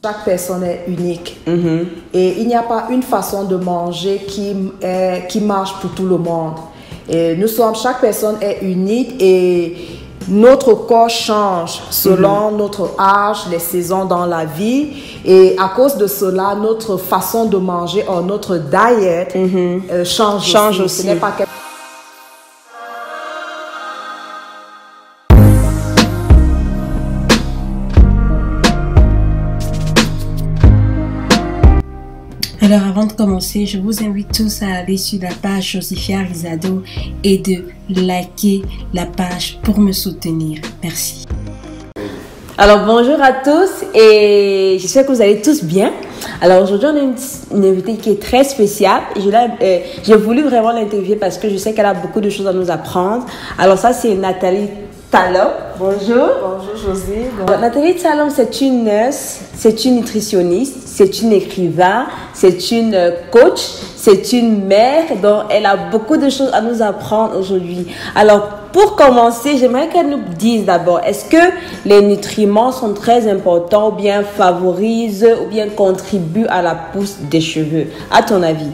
Chaque personne est unique et il n'y a pas une façon de manger qui marche pour tout le monde. Et chaque personne est unique et notre corps change selon notre âge, les saisons dans la vie. Et à cause de cela, notre façon de manger ou notre diet change aussi. Ce n'est pas Alors avant de commencer, je vous invite tous à aller sur la page Josifia Rizado et de liker la page pour me soutenir. Merci. Alors bonjour à tous et j'espère que vous allez tous bien. Alors aujourd'hui on a une invitée qui est très spéciale. J'ai voulu vraiment l'interviewer parce que je sais qu'elle a beaucoup de choses à nous apprendre. Alors ça c'est Nathalie Talom. Bonjour. Bonjour Josie. Bon. Nathalie Talom, c'est une nurse, c'est une nutritionniste, c'est une écrivain, c'est une coach, c'est une mère. Donc elle a beaucoup de choses à nous apprendre aujourd'hui. Alors pour commencer, j'aimerais qu'elle nous dise d'abord, est-ce que les nutriments sont très importants ou bien favorisent ou bien contribuent à la pousse des cheveux, à ton avis?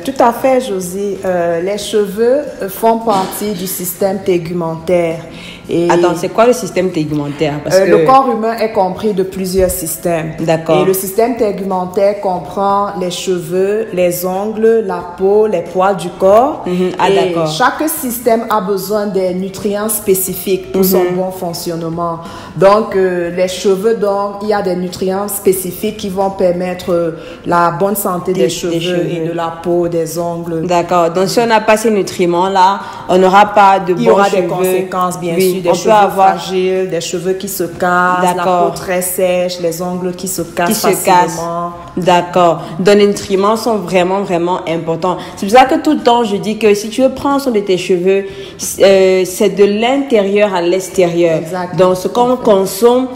Tout à fait, Josie. Les cheveux font partie du système tégumentaire. Et attends, c'est quoi le système tégumentaire? Parce que le corps humain est compris de plusieurs systèmes. D'accord. Et le système tégumentaire comprend les cheveux, les ongles, la peau, les poils du corps. Ah, et d'accord. chaque système a besoin des nutriments spécifiques pour son bon fonctionnement. Donc, les cheveux, il y a des nutriments spécifiques qui vont permettre la bonne santé des cheveux et de la peau, des ongles. D'accord. Donc, si on n'a pas ces nutriments-là, on n'aura pas de bons cheveux. Il y aura des conséquences, bien sûr. Des cheveux fragiles, des cheveux qui se cassent, la peau très sèche, les ongles qui se cassent facilement. D'accord. Donc, les nutriments sont vraiment, vraiment importants. C'est pour ça que tout le temps, je dis que si tu veux prendre soin de tes cheveux, c'est de l'intérieur à l'extérieur. Donc, ce qu'on consomme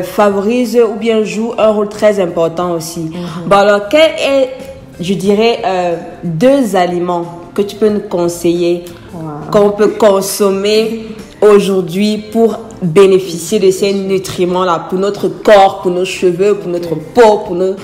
favorise ou bien joue un rôle très important aussi. Bon, alors, quel est, je dirais, deux aliments que tu peux nous conseiller qu'on peut consommer aujourd'hui pour bénéficier de ces nutriments-là pour notre corps, pour nos cheveux, pour notre peau, pour nos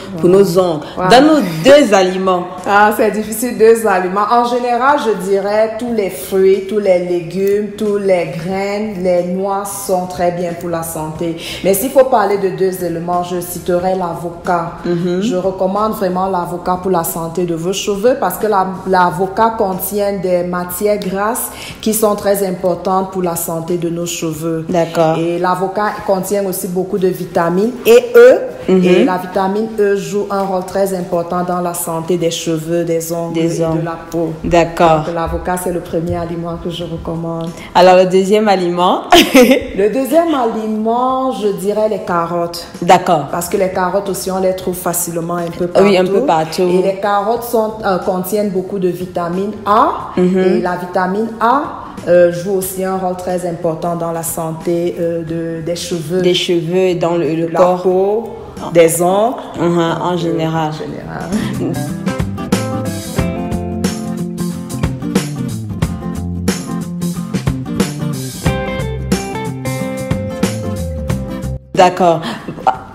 ongles. Donne-nous deux aliments. Ah, c'est difficile, deux aliments. En général, je dirais tous les fruits, tous les légumes, tous les graines, les noix sont très bien pour la santé. Mais s'il faut parler de deux éléments, je citerai l'avocat. Je recommande vraiment l'avocat pour la santé de vos cheveux parce que l'avocat contient des matières grasses qui sont très importantes pour la santé de nos cheveux. D'accord. Et l'avocat contient aussi beaucoup de vitamines et E. Et la vitamine E joue un rôle très important dans la santé des cheveux, des ongles et de la peau. D'accord. Donc, l'avocat, c'est le premier aliment que je recommande. Alors, le deuxième aliment? Le deuxième aliment, je dirais les carottes. D'accord. Parce que les carottes aussi, on les trouve facilement un peu partout. Oui, un peu partout. Et les carottes contiennent beaucoup de vitamine A. Et la vitamine A joue aussi un rôle très important dans la santé des cheveux. Des cheveux, dans le la corps. Peau, des ongles. En général. D'accord.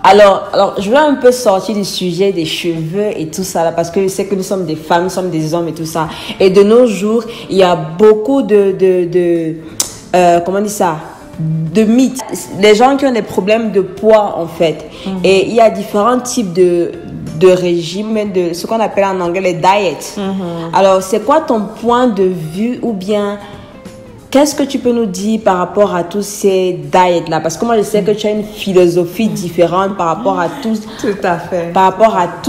Alors, je veux un peu sortir du sujet des cheveux et tout ça là, parce que je sais que nous sommes des femmes, nous sommes des hommes et tout ça. Et de nos jours, il y a beaucoup comment on dit ça? De mythes. Les gens qui ont des problèmes de poids en fait. Et il y a différents types de régimes, de ce qu'on appelle en anglais les diets. Alors, c'est quoi ton point de vue ou bien qu'est-ce que tu peux nous dire par rapport à tous ces diets-là? Parce que moi, je sais que tu as une philosophie différente par rapport à tout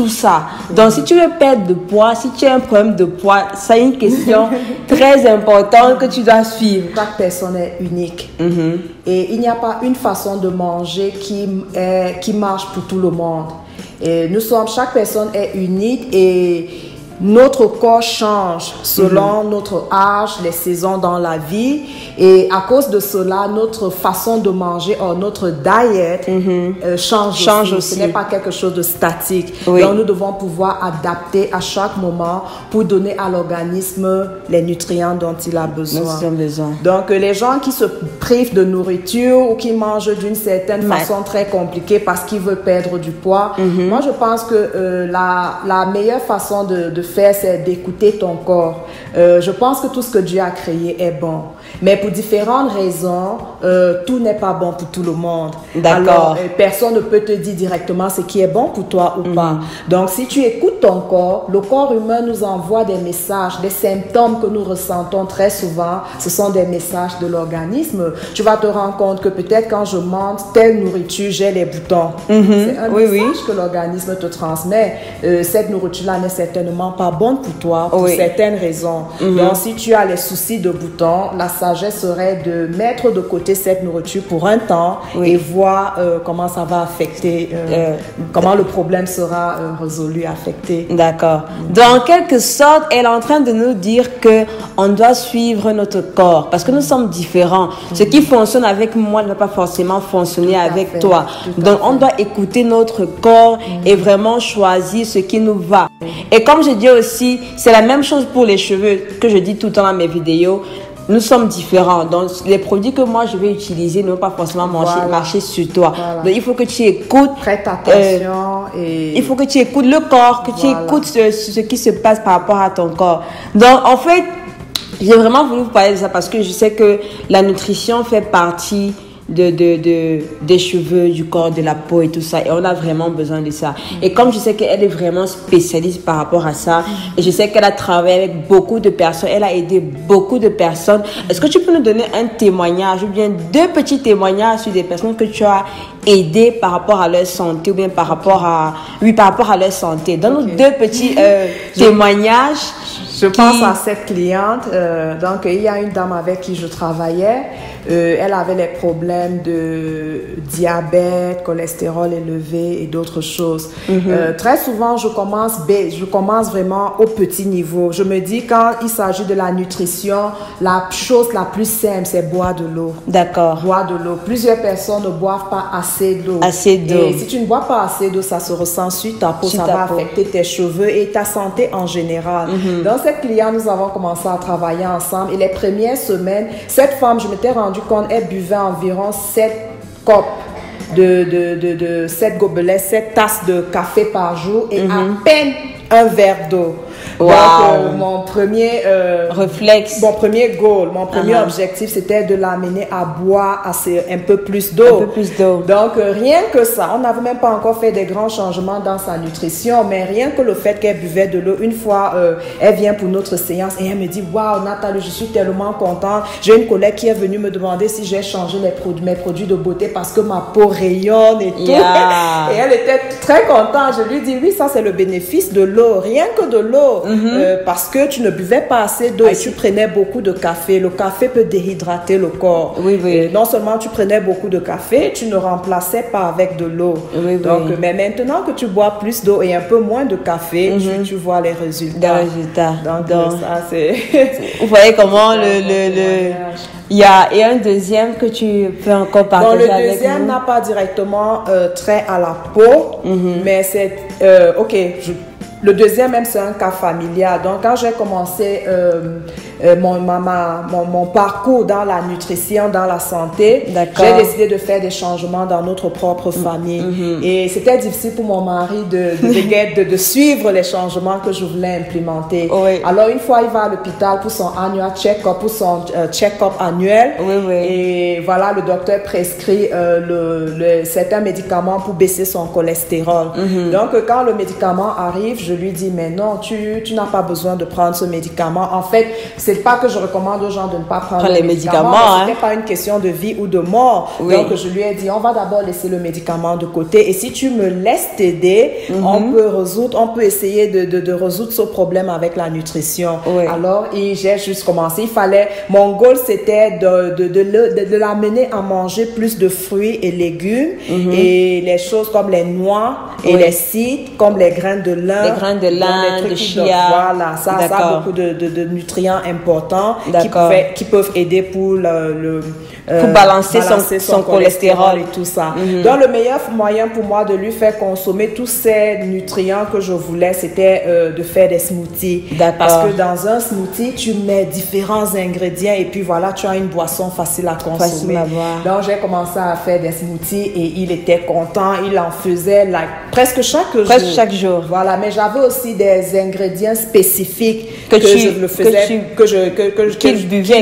ça. Donc, si tu veux perdre de poids, si tu as un problème de poids, c'est une question très importante que tu dois suivre. Chaque personne est unique. Et il n'y a pas une façon de manger qui marche pour tout le monde. Et chaque personne est unique et notre corps change selon notre âge, les saisons dans la vie. Et à cause de cela, notre façon de manger, notre diet change aussi. Ce n'est pas quelque chose de statique. Oui. Donc, nous devons pouvoir adapter à chaque moment pour donner à l'organisme les nutriments dont il a besoin. Donc, les gens qui se privent de nourriture ou qui mangent d'une certaine façon très compliquée parce qu'ils veulent perdre du poids, moi, je pense que la meilleure façon de faire, c'est d'écouter ton corps. Je pense que tout ce que Dieu a créé est bon. Mais pour différentes raisons, tout n'est pas bon pour tout le monde. Alors, personne ne peut te dire directement ce qui est bon pour toi ou pas. Donc, si tu écoutes ton corps, le corps humain nous envoie des messages, des symptômes que nous ressentons très souvent. Ce sont des messages de l'organisme. Tu vas te rendre compte que peut-être quand je mange telle nourriture, j'ai les boutons. C'est un message que l'organisme te transmet. Cette nourriture-là n'est certainement pas bonne pour toi pour certaines raisons. Donc, si tu as les soucis de boutons, la sagesse serait de mettre de côté cette nourriture pour un temps et voir comment ça va affecter, comment le problème sera résolu, affecté. D'accord. Donc, en quelque sorte, elle est en train de nous dire que on doit suivre notre corps parce que nous sommes différents. Ce qui fonctionne avec moi ne va pas forcément fonctionner avec toi. Donc, on doit écouter notre corps et vraiment choisir ce qui nous va. Et comme je dis aussi, c'est la même chose pour les cheveux que je dis tout le temps dans mes vidéos. Nous sommes différents. Donc, les produits que moi, je vais utiliser ne vont pas forcément marcher sur toi. Donc, il faut que tu écoutes. Prête attention. Il faut que tu écoutes le corps, que tu écoutes ce qui se passe par rapport à ton corps. Donc, en fait, j'ai vraiment voulu vous parler de ça parce que je sais que la nutrition fait partie des cheveux, du corps, de la peau et tout ça. Et on a vraiment besoin de ça. Et comme je sais qu'elle est vraiment spécialiste par rapport à ça, et je sais qu'elle a travaillé avec beaucoup de personnes, elle a aidé beaucoup de personnes. Est-ce que tu peux nous donner un témoignage ou bien 2 petits témoignages sur des personnes que tu as aidées par rapport à leur santé ou bien par rapport à leur santé? Donne-nous 2 petits témoignages. Je pense à cette cliente. Donc, il y a une dame avec qui je travaillais. Elle avait les problèmes de diabète, cholestérol élevé et d'autres choses. Très souvent, je commence vraiment au petit niveau. Je me dis, quand il s'agit de la nutrition, la chose la plus simple, c'est boire de l'eau. D'accord. Boire de l'eau. Plusieurs personnes ne boivent pas assez d'eau. Assez d'eau. Et si tu ne bois pas assez d'eau, ça se ressent sur ta peau, ça va affecter tes cheveux et ta santé en général. Dans cette cliente, nous avons commencé à travailler ensemble et les premières semaines, cette femme, je m'étais rendu compte, elle buvait environ 7 copes de 7 gobelets, 7 tasses de café par jour et à peine un verre d'eau. Wow. Donc, mon premier réflexe, mon premier goal, mon premier objectif, c'était de l'amener à boire un peu plus d'eau. Un peu plus d'eau. Donc, rien que ça, on n'avait même pas encore fait des grands changements dans sa nutrition, mais rien que le fait qu'elle buvait de l'eau, une fois, elle vient pour notre séance et elle me dit, waouh, Nathalie, je suis tellement contente. J'ai une collègue qui est venue me demander si j'ai changé mes produits de beauté parce que ma peau rayonne et tout. Et elle était très contente. Je lui dis, oui, ça c'est le bénéfice de l'eau, rien que de l'eau. Parce que tu ne buvais pas assez d'eau et tu prenais beaucoup de café. Le café peut déhydrater le corps. Non seulement tu prenais beaucoup de café, tu ne remplaçais pas avec de l'eau. Mais maintenant que tu bois plus d'eau et un peu moins de café, tu vois les résultats. Donc ça c'est... Vous voyez comment il y a un deuxième que tu peux encore partager avec nous. Le deuxième n'a pas directement trait à la peau, mais c'est... Le deuxième même, c'est un cas familial. Donc, quand j'ai commencé mon parcours dans la nutrition, dans la santé, j'ai décidé de faire des changements dans notre propre famille. Et c'était difficile pour mon mari de suivre les changements que je voulais implémenter. Alors, une fois, il va à l'hôpital pour son annual check-up, annuel. Et voilà, le docteur prescrit certains médicaments pour baisser son cholestérol. Donc, quand le médicament arrive, je lui dis, mais non, tu n'as pas besoin de prendre ce médicament. En fait, c'est pas que je recommande aux gens de ne pas prendre les médicaments. C'était pas une question de vie ou de mort. Oui. Donc, je lui ai dit, on va d'abord laisser le médicament de côté. Et si tu me laisses t'aider, on peut essayer de résoudre ce problème avec la nutrition. Oui. Alors, j'ai juste commencé. Mon goal, c'était de l'amener à manger plus de fruits et légumes et les choses comme les noix et les seeds, comme les graines de lin. Les graines de lin, de chia. Voilà, ça a beaucoup de nutriments importants qui peuvent aider pour balancer son cholestérol et tout ça. Donc, le meilleur moyen pour moi de lui faire consommer tous ces nutriments que je voulais, c'était de faire des smoothies. Parce que dans un smoothie, tu mets différents ingrédients et puis voilà, tu as une boisson facile à consommer. Facile à boire. Donc, j'ai commencé à faire des smoothies et il était content. Il en faisait presque chaque jour. Presque chaque jour. Voilà, mais j'avais aussi des ingrédients spécifiques qu'il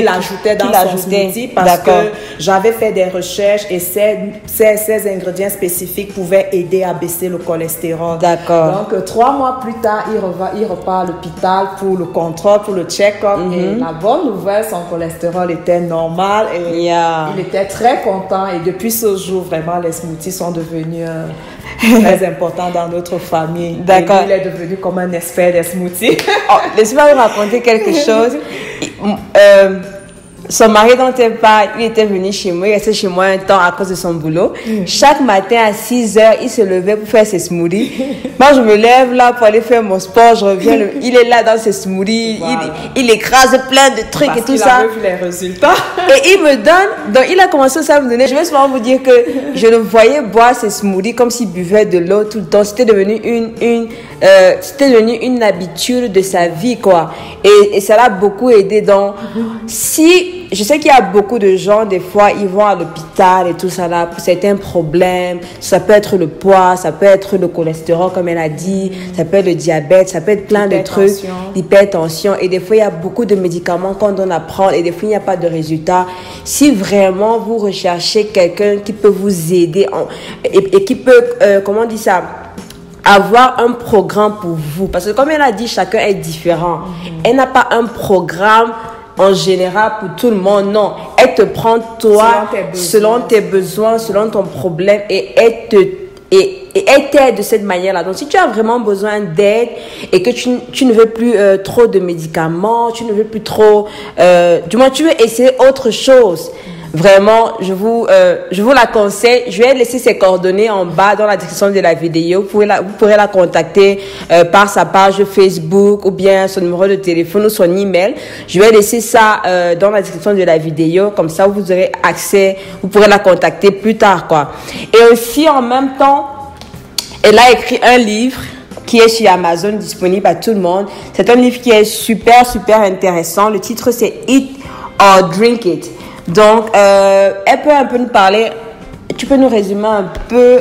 ajoutait dans son smoothie parce que j'avais fait des recherches et ces ingrédients spécifiques pouvaient aider à baisser le cholestérol. D'accord. Donc, 3 mois plus tard, il repart à l'hôpital pour le contrôle, pour le check-up. Et la bonne nouvelle, son cholestérol était normal et il était très content. Et depuis ce jour, vraiment, les smoothies sont devenus très importants dans notre famille. D'accord. Et il est devenu comme un expert des smoothies. Laisse-moi vous raconter quelque chose. Son mari dont elle parle, il était venu chez moi, il restait chez moi un temps à cause de son boulot. Chaque matin à 6 heures, il se levait pour faire ses smoothies. Moi, je me lève là pour aller faire mon sport, je reviens, il est là dans ses smoothies, voilà. il écrase plein de trucs et tout ça. Parce qu'il avait vu les résultats. Et il me donne, donc il a commencé ça à me donner. Je vais souvent vous dire que je le voyais boire ses smoothies comme s'il buvait de l'eau tout le temps. C'était devenu une habitude de sa vie, quoi. Et ça l'a beaucoup aidé. Donc, je sais qu'il y a beaucoup de gens, des fois, ils vont à l'hôpital et tout ça là, pour certains problèmes. Ça peut être le poids, ça peut être le cholestérol, comme elle a dit, ça peut être le diabète, ça peut être plein de trucs, l'hypertension. Et des fois, il y a beaucoup de médicaments qu'on donne à prendre et des fois, il n'y a pas de résultat. Si vraiment vous recherchez quelqu'un qui peut vous aider et qui peut, comment on dit ça, avoir un programme pour vous. Parce que comme elle a dit, chacun est différent. Elle n'a pas un programme en général pour tout le monde, non. Elle te prend toi selon tes besoins, selon ton problème et elle t'aide de cette manière-là. Donc, si tu as vraiment besoin d'aide et que tu ne veux plus trop de médicaments, tu ne veux plus trop... du moins, tu veux essayer autre chose. Vraiment, je vous la conseille. Je vais laisser ses coordonnées en bas dans la description de la vidéo. Vous pourrez la contacter par sa page Facebook ou bien son numéro de téléphone ou son email. Je vais laisser ça dans la description de la vidéo. Comme ça, vous aurez accès. Vous pourrez la contacter plus tard, quoi. Et aussi, en même temps, elle a écrit un livre qui est sur Amazon, disponible à tout le monde. C'est un livre qui est super, super intéressant. Le titre, c'est Eat or Drink It. Donc, elle peut un peu nous parler, tu peux nous résumer un peu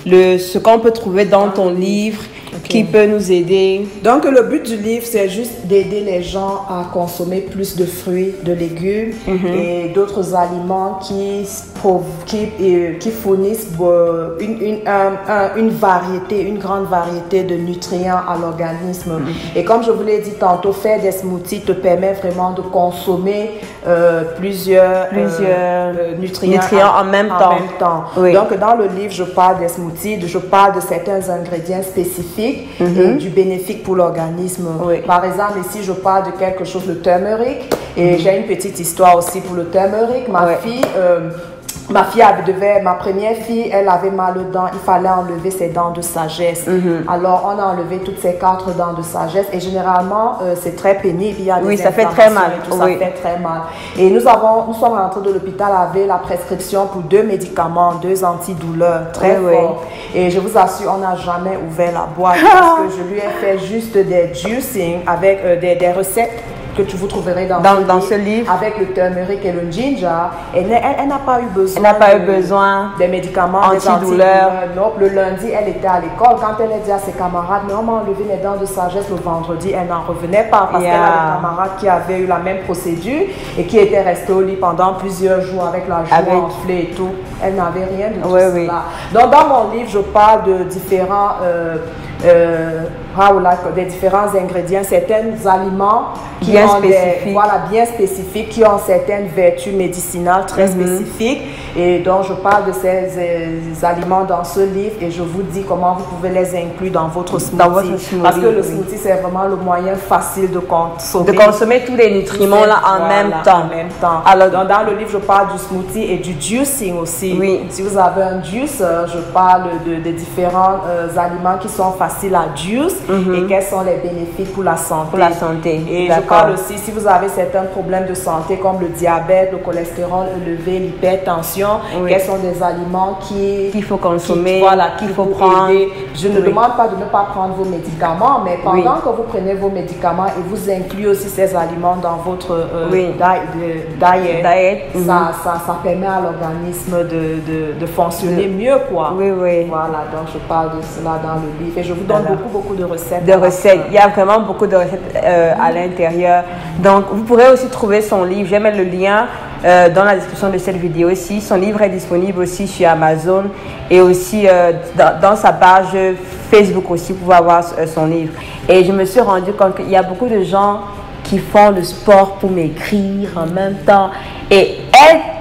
ce qu'on peut trouver dans ton livre, qui peut nous aider. Donc, le but du livre, c'est juste d'aider les gens à consommer plus de fruits, de légumes et d'autres aliments qui fournissent une grande variété de nutriments à l'organisme. Et comme je vous l'ai dit tantôt, faire des smoothies te permet vraiment de consommer plusieurs nutriments en même temps. Oui. Donc, dans le livre, je parle des smoothies, je parle de certains ingrédients spécifiques et du bénéfique pour l'organisme. Oui. Par exemple, ici, je parle de quelque chose, le turmeric. Et j'ai une petite histoire aussi pour le turmeric. Ma première fille, elle avait mal aux dents. Il fallait enlever ses dents de sagesse. Alors, on a enlevé toutes ses 4 dents de sagesse. Et généralement, c'est très pénible. Il y a des ça fait très mal. Ça fait très mal. Et nous sommes rentrés de l'hôpital avec la prescription pour 2 médicaments, 2 antidouleurs très forts. Et je vous assure, on n'a jamais ouvert la boîte parce que je lui ai fait juste des juicing avec des recettes que vous trouverez dans ce livre avec le turmeric et le ginger. Elle n'a pas eu besoin. Des médicaments antidouleurs. Non, le lundi, elle était à l'école. Quand elle a dit à ses camarades, mais on m'a enlevé mes dents de sagesse le vendredi, elle n'en revenait pas parce qu'elle a des camarades qui avaient eu la même procédure et qui étaient restés au lit pendant plusieurs jours avec la joue enflée et tout. Elle n'avait rien de tout cela. Donc, dans mon livre, je parle de différents des différents ingrédients, certains aliments qui bien ont spécifiques. bien spécifiques, qui ont certaines vertus médicinales très spécifiques. Et donc, je parle de ces aliments dans ce livre et je vous dis comment vous pouvez les inclure dans votre smoothie. Parce que le smoothie, c'est vraiment le moyen facile de consommer. De consommer tous les nutriments là en même temps. En même temps. Alors, dans le livre, je parle du smoothie et du juicing aussi. Oui. Si vous avez un juice, je parle de différents aliments qui sont faciles à juice et quels sont les bénéfices pour la santé. Pour la santé. Et je parle aussi, si vous avez certains problèmes de santé comme le diabète, le cholestérol élevé, l'hypertension, quels sont des aliments qu'il faut consommer, qu'il faut prendre. Je ne demande pas de ne pas prendre vos médicaments, mais pendant que vous prenez vos médicaments et vous incluez aussi ces aliments dans votre diet, ça permet à l'organisme de fonctionner mieux, quoi. Oui. Voilà, donc je parle de cela dans le livre et je vous donne beaucoup de recettes. Il y a vraiment beaucoup de recettes à l'intérieur. Donc, vous pourrez aussi trouver son livre. Je vais mettre le lien dans la description de cette vidéo ici. Son livre est disponible aussi sur Amazon et aussi dans sa page Facebook aussi, vous pouvez avoir son livre. Et je me suis rendu compte qu'il y a beaucoup de gens qui font le sport pour maigrir en même temps. Et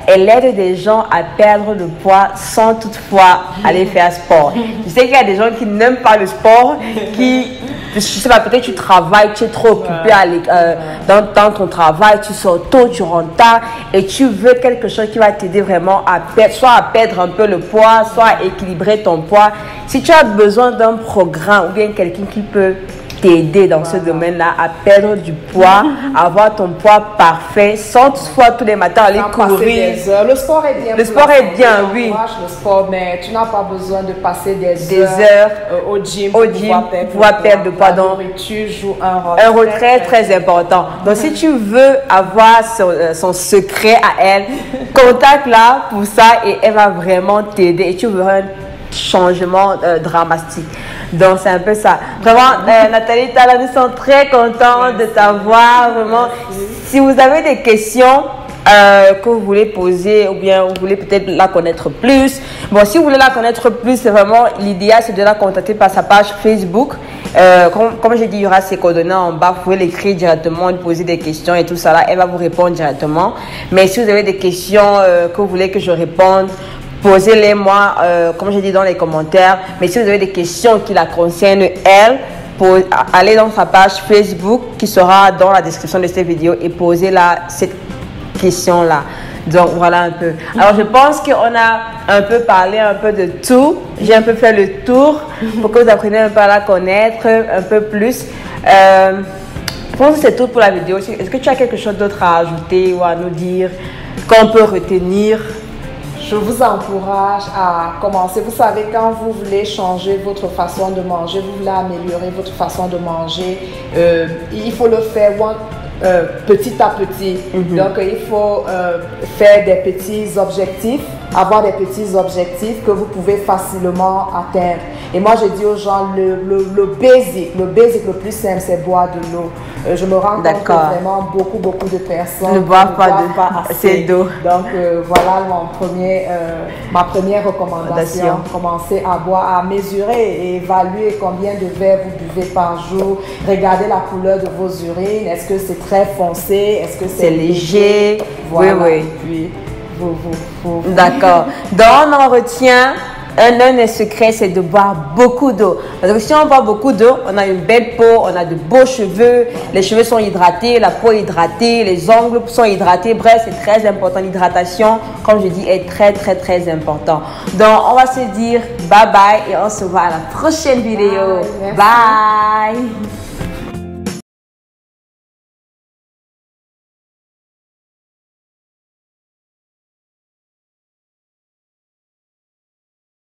elle aide des gens à perdre le poids sans toutefois aller faire sport. Je sais qu'il y a des gens qui n'aiment pas le sport, je sais pas, peut-être tu travailles, tu es trop occupé dans ton travail, tu sors tôt, tu rentres tard et tu veux quelque chose qui va t'aider vraiment à perdre, soit à perdre un peu le poids, soit à équilibrer ton poids. Si tu as besoin d'un programme ou bien quelqu'un qui peut t'aider dans ce domaine-là à perdre du poids, avoir ton poids parfait, sans toutefois tous les matins aller courir. Le sport est bien. Le sport est bien, oui. Le sport, mais tu n'as pas besoin de passer des heures au gym pour pouvoir perdre de poids. Donc, tu joues un rôle très important. Donc, si tu veux avoir son secret à elle, contacte-la pour ça et elle va vraiment t'aider et tu verras un changement dramatique. Donc, c'est un peu ça. Vraiment, Nathalie Talla, nous sommes très contents de t'avoir. Vraiment, si vous avez des questions que vous voulez poser ou bien vous voulez peut-être la connaître plus. Bon, si vous voulez la connaître plus, c'est vraiment l'idéal, c'est de la contacter par sa page Facebook. Comme j'ai dit, il y aura ses coordonnées en bas. Vous pouvez l'écrire directement, lui poser des questions et tout ça là. Elle va vous répondre directement. Mais si vous avez des questions que vous voulez que je réponde, posez-les moi, comme j'ai dit dans les commentaires. Mais si vous avez des questions qui la concernent, elle, allez dans sa page Facebook qui sera dans la description de cette vidéo et posez-la cette question-là. Donc voilà un peu. Alors je pense qu'on a un peu parlé un peu de tout. J'ai un peu fait le tour pour que vous appreniez un peu à la connaître un peu plus. Je pense que c'est tout pour la vidéo. Est-ce que tu as quelque chose d'autre à ajouter ou à nous dire qu'on peut retenir? Je vous encourage à commencer. Vous savez, quand vous voulez changer votre façon de manger, vous voulez améliorer votre façon de manger, il faut le faire petit à petit. Donc, il faut faire des petits objectifs, avoir des petits objectifs que vous pouvez facilement atteindre. Et moi, je dis aux gens, le basic le plus simple, c'est boire de l'eau. Je me rends compte que vraiment beaucoup de personnes ne boivent pas assez d'eau. Donc, voilà ma première recommandation. Commencez à boire, à mesurer et évaluer combien de verres vous buvez par jour. Regardez la couleur de vos urines. Est-ce que c'est très foncé? Est-ce que c'est léger? Voilà. Oui. Puis, D'accord. Donc, on en retient un des secrets, c'est de boire beaucoup d'eau. Parce que si on boit beaucoup d'eau, on a une belle peau, on a de beaux cheveux, les cheveux sont hydratés, la peau est hydratée, les ongles sont hydratés. Bref, c'est très important. L'hydratation, comme je dis, est très important. Donc, on va se dire bye bye et on se voit à la prochaine vidéo. Bye.